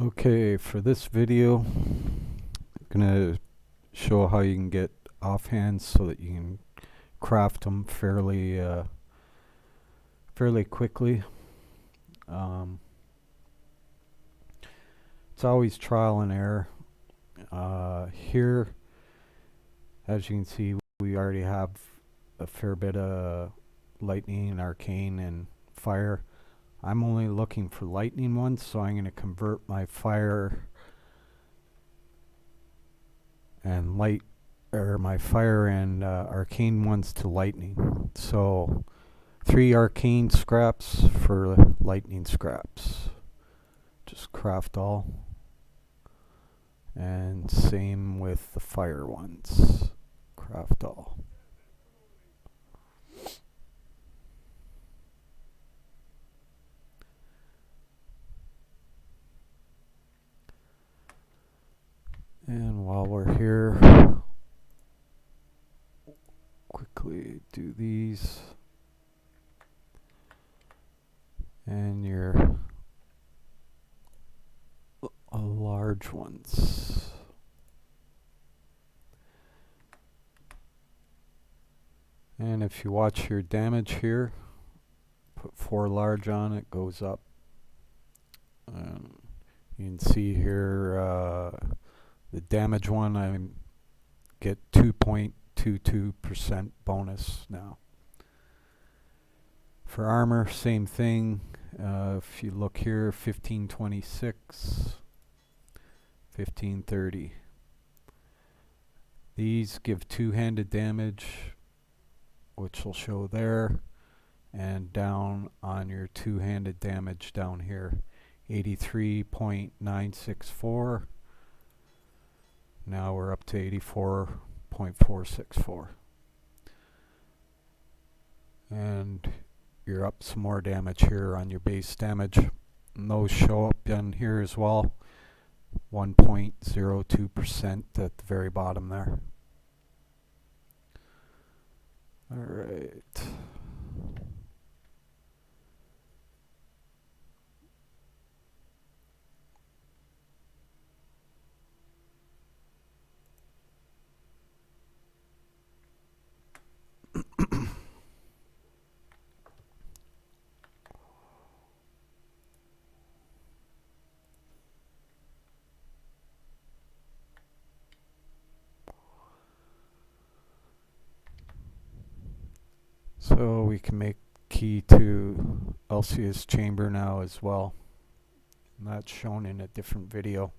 Okay, for this video, I'm gonna show how you can get offhands so that you can craft them fairly quickly. It's always trial and error. Here, as you can see, we already have a fair bit of lightning and arcane and fire. I'm only looking for lightning ones, so I'm going to convert my fire and arcane ones to lightning. So 3 arcane scraps for lightning scraps. Just craft all. And same with the fire ones. Craft all. And while we're here, quickly do these. And your large ones. And if you watch your damage here, put 4 large on it, goes up. You can see here the damage one, I get 2.22% bonus now. For armor, same thing. If you look here, 1526, 1530. These give 2-handed damage, which will show there, and down on your 2-handed damage down here, 83.964. Now we're up to 84.464. And you're up some more damage here on your base damage. And those show up in here as well. 1.02% at the very bottom there. Alright. So we can make key to Elsia's chamber now as well. And that's shown in a different video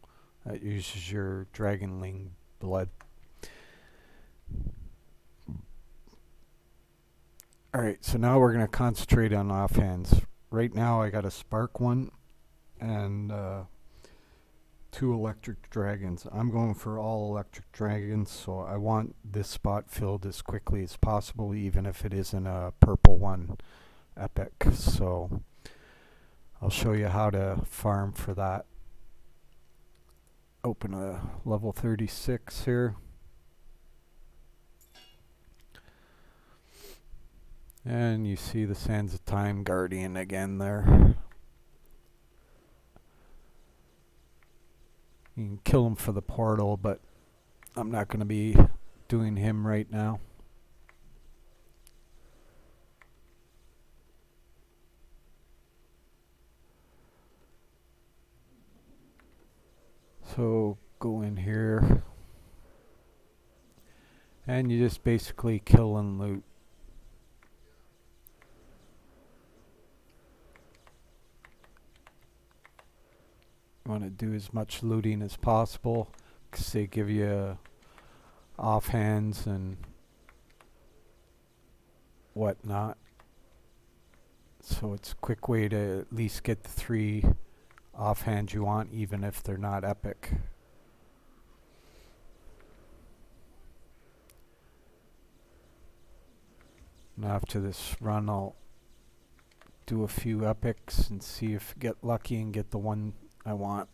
that uses your dragonling blood. Alright, so now we're going to concentrate on offhands. Right now I got a spark one and 2 electric dragons. I'm going for all electric dragons, so I want this spot filled as quickly as possible, even if it isn't a purple one epic. So I'll show you how to farm for that. Open a level 36 here. And you see the Sands of Time Guardian again there. You can kill him for the portal, but I'm not going to be doing him right now. So go in here. And you just basically kill and loot. You want to do as much looting as possible, because they give you offhands and whatnot. So it's a quick way to at least get the 3 offhands you want, even if they're not epic. And after this run, I'll do a few epics and see if I get lucky and get the one I want.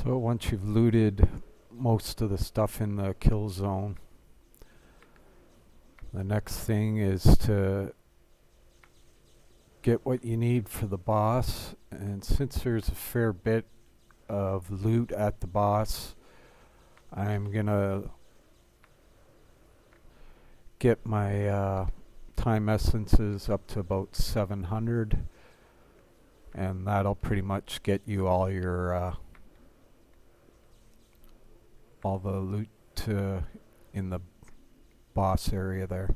So once you've looted most of the stuff in the kill zone, the next thing is to get what you need for the boss. And since there's a fair bit of loot at the boss, I'm gonna get my time essences up to about 700, and that'll pretty much get you all your all the loot in the boss area there.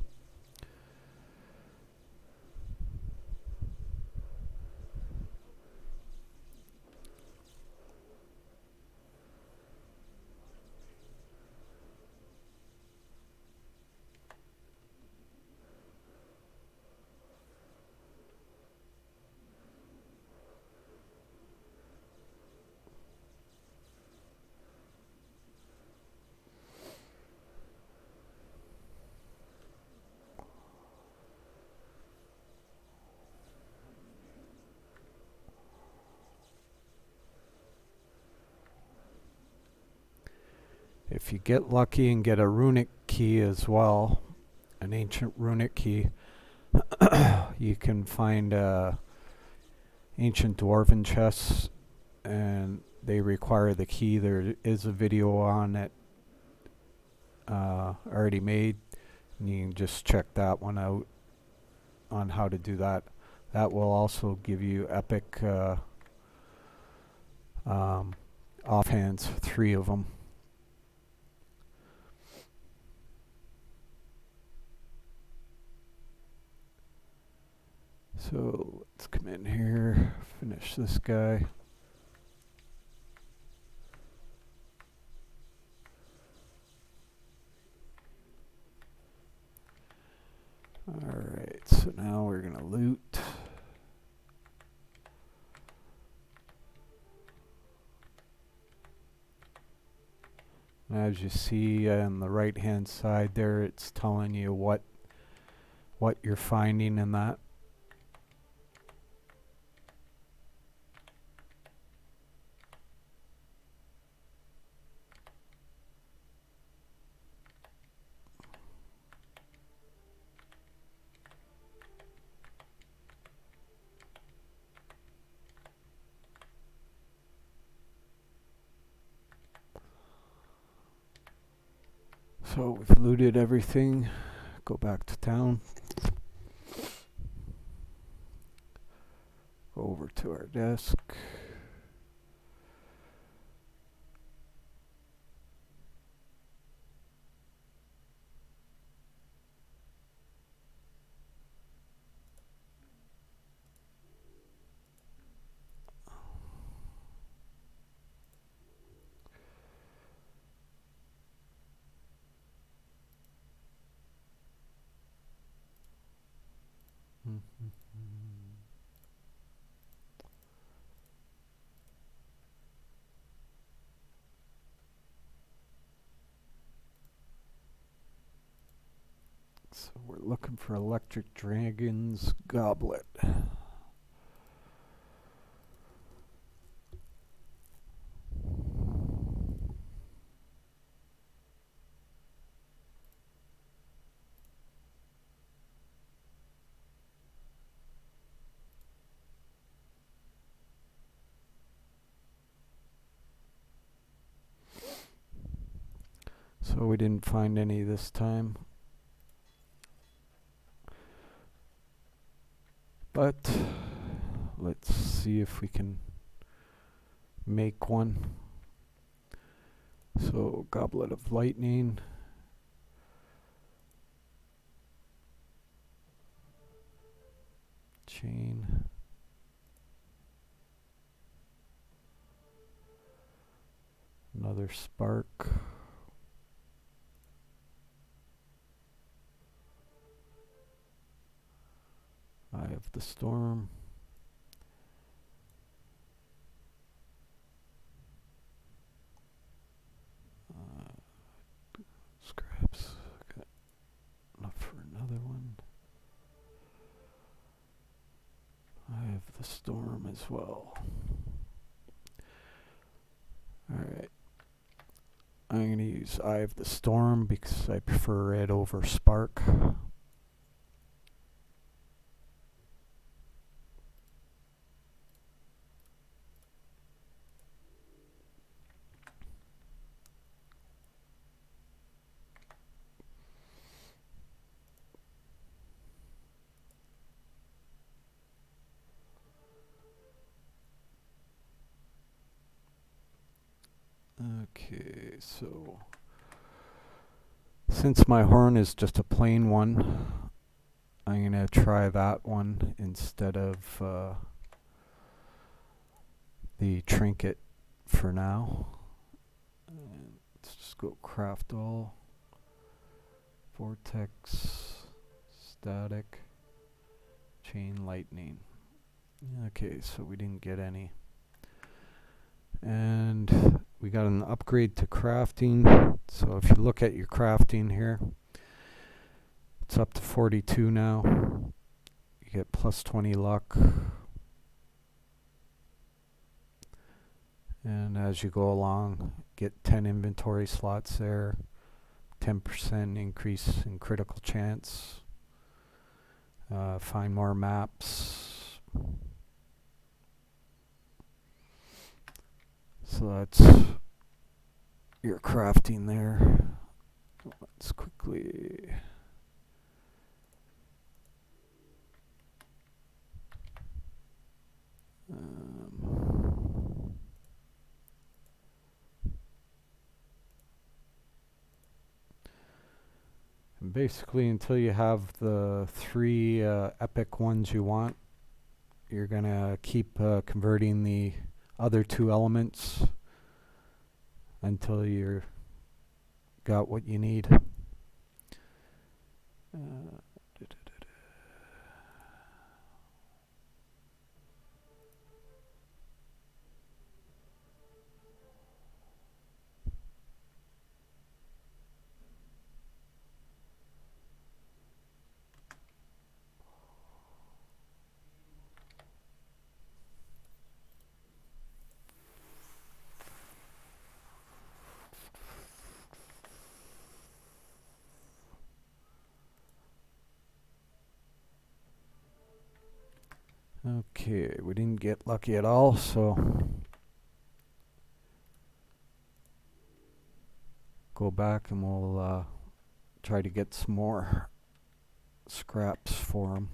If you get lucky and get a runic key as well, an ancient runic key, you can find ancient dwarven chests, and they require the key. There is a video on it already made, and you can just check that one out on how to do that. That will also give you epic offhands, 3 of them. So let's come in here, finish this guy. Alright, so now we're gonna loot. As you see on the right hand side there, it's telling you what you're finding in that. So we've looted everything. Go back to town. Go over to our desk. So we're looking for Electric Dragon's Goblet. So we didn't find any this time. But let's see if we can make one. So Goblet of Lightning. Chain. Another spark. Eye of the Storm. Scraps. Got enough for another one. Eye of the Storm as well. Alright, I'm going to use Eye of the Storm because I prefer it over Spark. Okay, so since my horn is just a plain one, I'm going to try that one instead of the trinket for now. And let's just go craft all, vortex, static, chain lightning. Okay, so we didn't get any. And we got an upgrade to crafting. So if you look at your crafting here, it's up to 42 now. You get plus 20 luck. And as you go along, get 10 inventory slots there, 10% increase in critical chance, find more maps. So that's your crafting there. Let's quickly... and basically until you have the 3 epic ones you want, you're gonna keep converting the other 2 elements until you're got what you need. Okay, we didn't get lucky at all, so go back and we'll try to get some more scraps for them.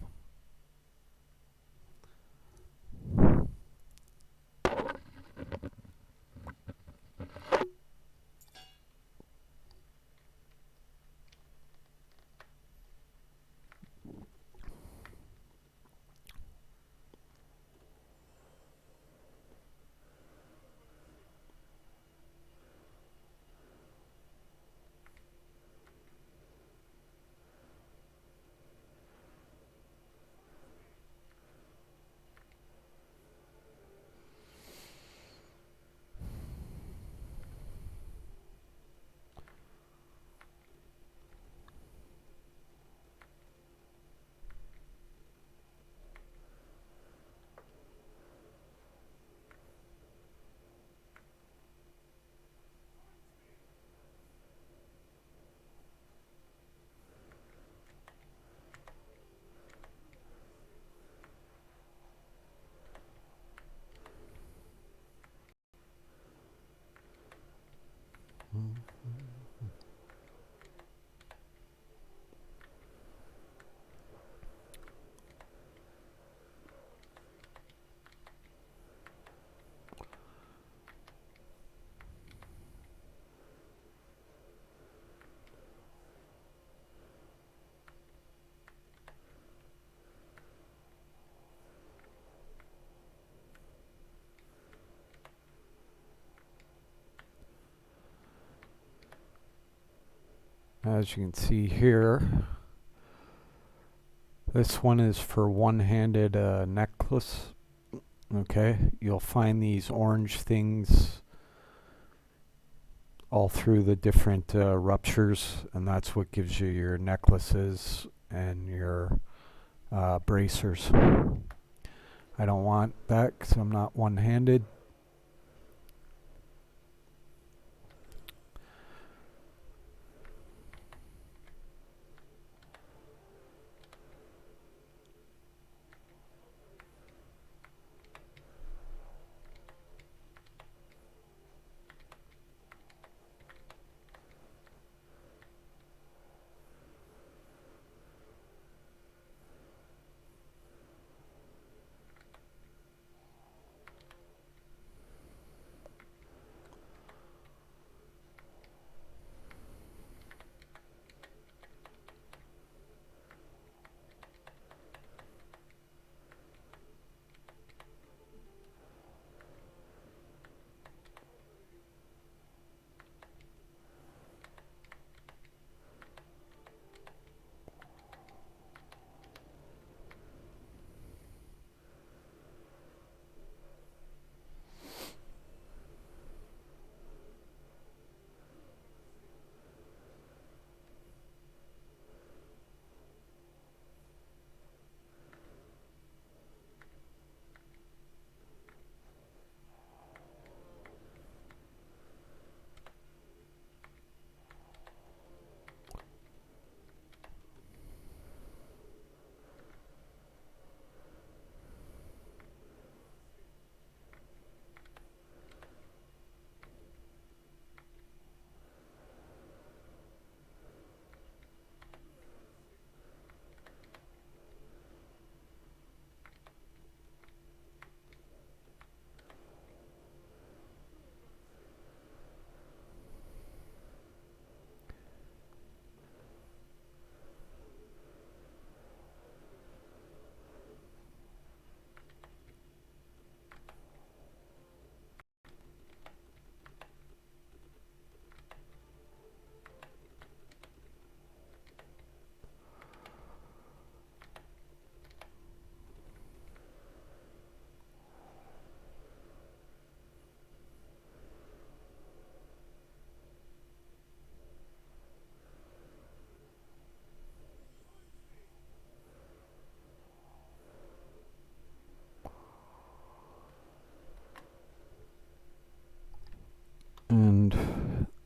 As you can see here, this one is for one-handed necklace. Okay, you'll find these orange things all through the different ruptures, and that's what gives you your necklaces and your bracers. I don't want that because I'm not one-handed.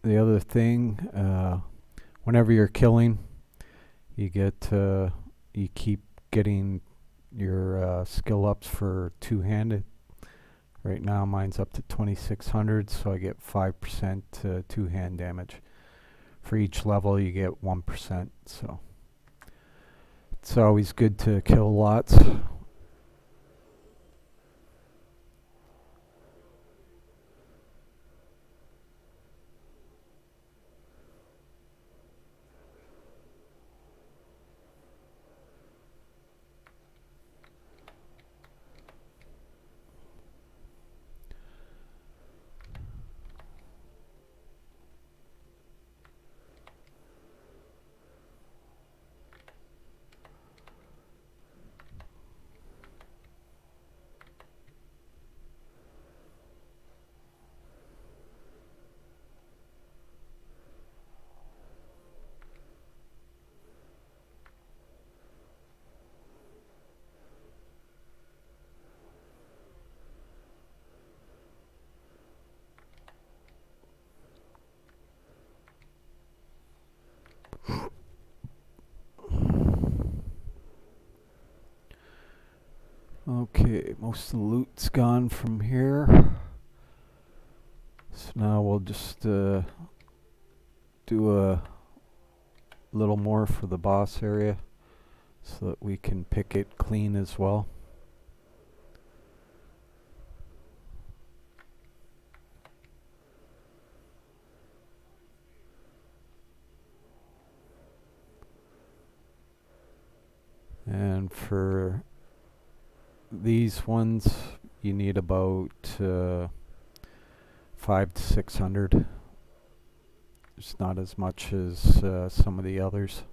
the other thing, whenever you're killing, you get you keep getting your skill ups for two-handed. Right now mine's up to 2600, so I get 5% two-hand damage. For each level you get 1%, so it's always good to kill lots. Okay, most of the loot's gone from here. So now we'll just do a little more for the boss area so that we can pick it clean as well. And for these ones, you need about 500 to 600. It's not as much as some of the others.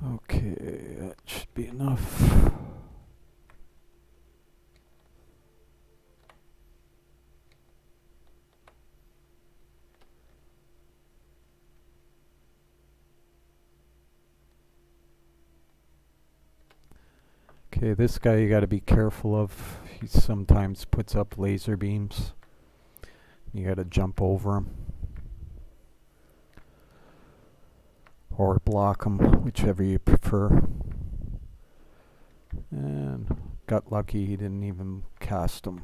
Okay, that should be enough. Okay, this guy you gotta be careful of. He sometimes puts up laser beams. You gotta jump over him. Or block him, whichever you prefer. And got lucky he didn't even cast him.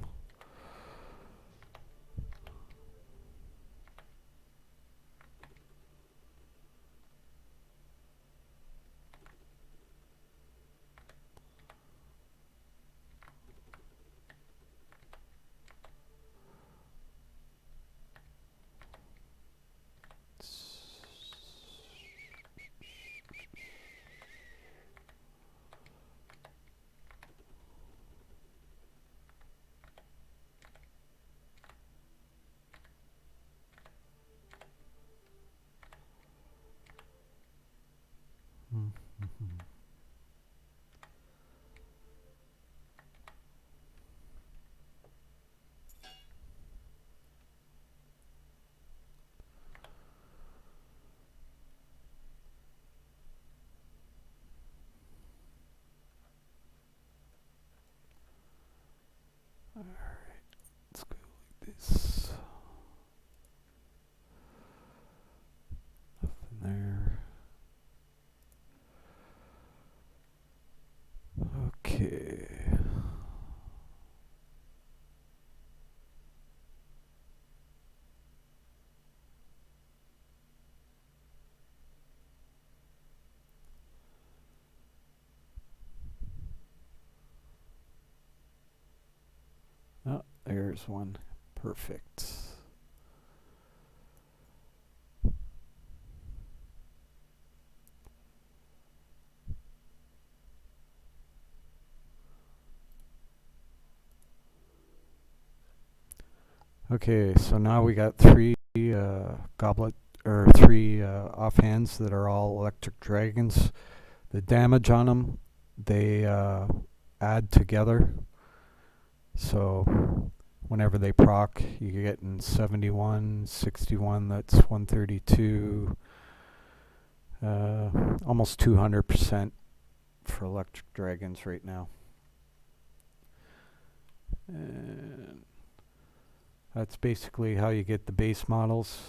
Alright, let's go like this. Nothing there. Okay. Oh, there's one. Perfect. Okay, so now we got three goblet or three offhands that are all electric dragons. The damage on them, they add together. So whenever they proc, you get in 71, 61, that's 132, almost 200% for electric dragons right now. And that's basically how you get the base models.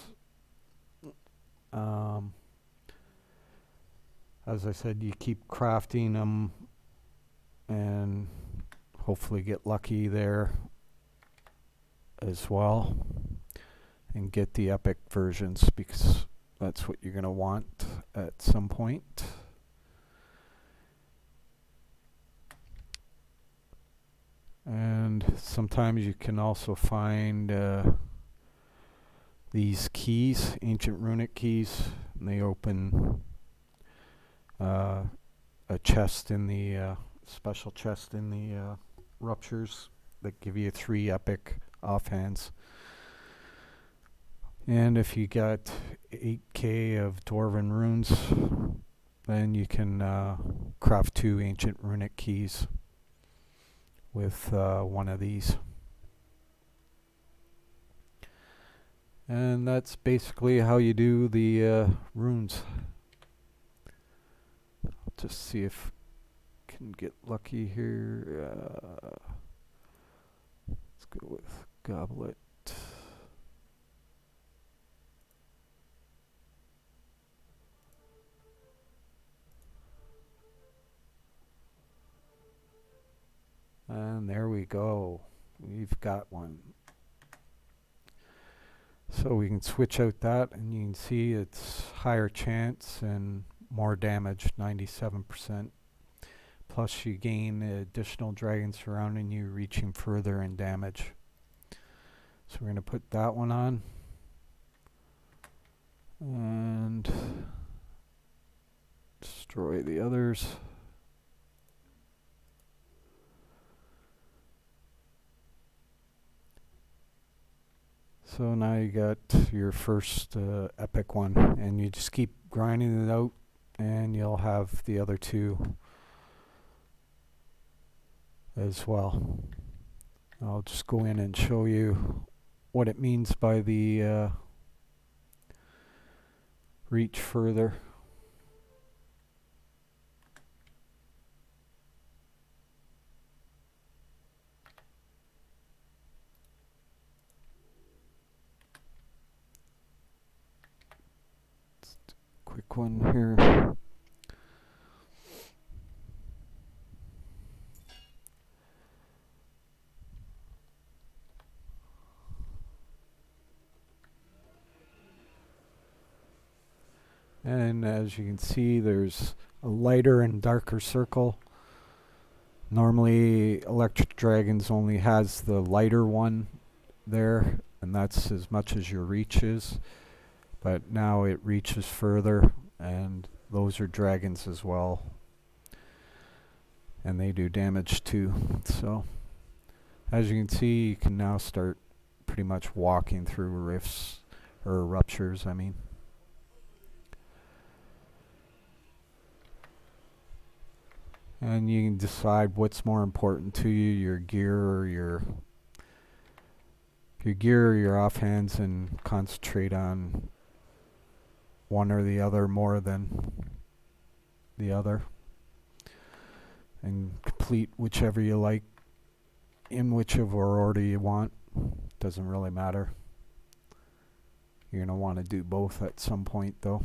As I said, you keep crafting them and hopefully get lucky there as well and get the epic versions, because that's what you're going to want at some point. And sometimes you can also find these keys, ancient runic keys, and they open a chest in the special chest in the ruptures that give you 3 epic offhands. And if you got 8k of dwarven runes, then you can craft 2 ancient runic keys with one of these. And that's basically how you do the runes. I'll just see if I can get lucky here. Let's go with goblet. And there we go. We've got one. So we can switch out that, and you can see it's higher chance and more damage, 97%. Plus you gain additional dragons surrounding you, reaching further in damage. So we're going to put that one on. And destroy the others. So now you got your first epic one, and you just keep grinding it out, and you'll have the other 2 as well. I'll just go in and show you what it means by the reach further. Quick one here. And as you can see, there's a lighter and darker circle. Normally Electric Dragons only has the lighter one there, and that's as much as your reach is. But now it reaches further, and those are dragons as well, and they do damage too. So as you can see, you can now start pretty much walking through rifts, or ruptures, I mean. And you can decide what's more important to you, your gear or your offhands, and concentrate on one or the other more than the other, and complete whichever you like in whichever order you want. Doesn't really matter. You're going to want to do both at some point though.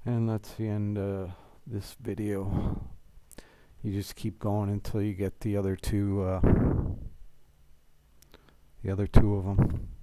And that's the end of this video. You just keep going until you get the other two of them.